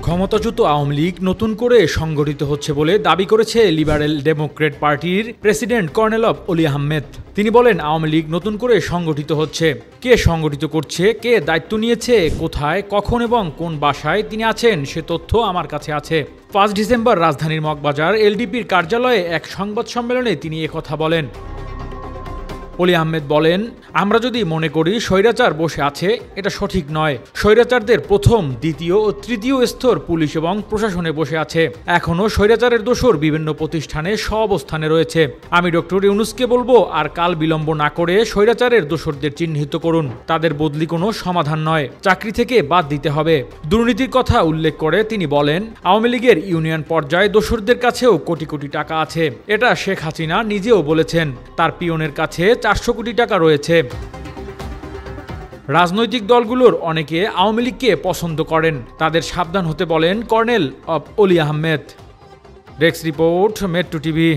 ক্ষমতাচ্যুত আওয়ামী লীগ নতুন করে সংগঠিত হচ্ছে বলে দাবি করেছে লিবারেল ডেমোক্রেট পার্টির প্রেসিডেন্ট কর্নেল অলি আহমেদ। তিনি বলেন, আওয়ামী লীগ নতুন করে সংগঠিত হচ্ছে। কে সংগঠিত করছে, কে দায়িত্ব নিয়েছে, কোথায়, কখন এবং কোন বাসায় তিনি আছেন সে তথ্য আমার কাছে আছে। ৫ ডিসেম্বর রাজধানীর মগবাজার এলডিপির কার্যালয়ে এক সংবাদ সম্মেলনে তিনি একথা বলেন। অলি আহমেদ বলেন, আমরা যদি মনে করি স্বৈরাচার বসে আছে, এটা সঠিক নয়। স্বৈরাচারদের প্রথম, দ্বিতীয় ও তৃতীয় স্তর পুলিশ এবং প্রশাসনে বসে আছে। এখনও স্বৈরাচারের দোসর বিভিন্ন প্রতিষ্ঠানে অবস্থানে রয়েছে। আমি ডক্টর ইউনূসকে বলবো, আর কাল বিলম্ব না করে স্বৈরাচারের দোসরদের চিহ্নিত করুন। তাদের বদলি কোনো সমাধান নয়, চাকরি থেকে বাদ দিতে হবে। দুর্নীতির কথা উল্লেখ করে তিনি বলেন, আওয়ামী লীগের ইউনিয়ন পর্যায়ে দোসরদের কাছেও কোটি কোটি টাকা আছে। এটা শেখ হাসিনা নিজেও বলেছেন। তার পিয়নের কাছে ৪০০ কোটি টাকা রয়েছে। রাজনৈতিক দলগুলোর অনেকে আওয়ামী লীগকে পছন্দ করেন, তাদের সাবধান হতে বলেন কর্নেল অলি Ahmed. Desk report, metro TV.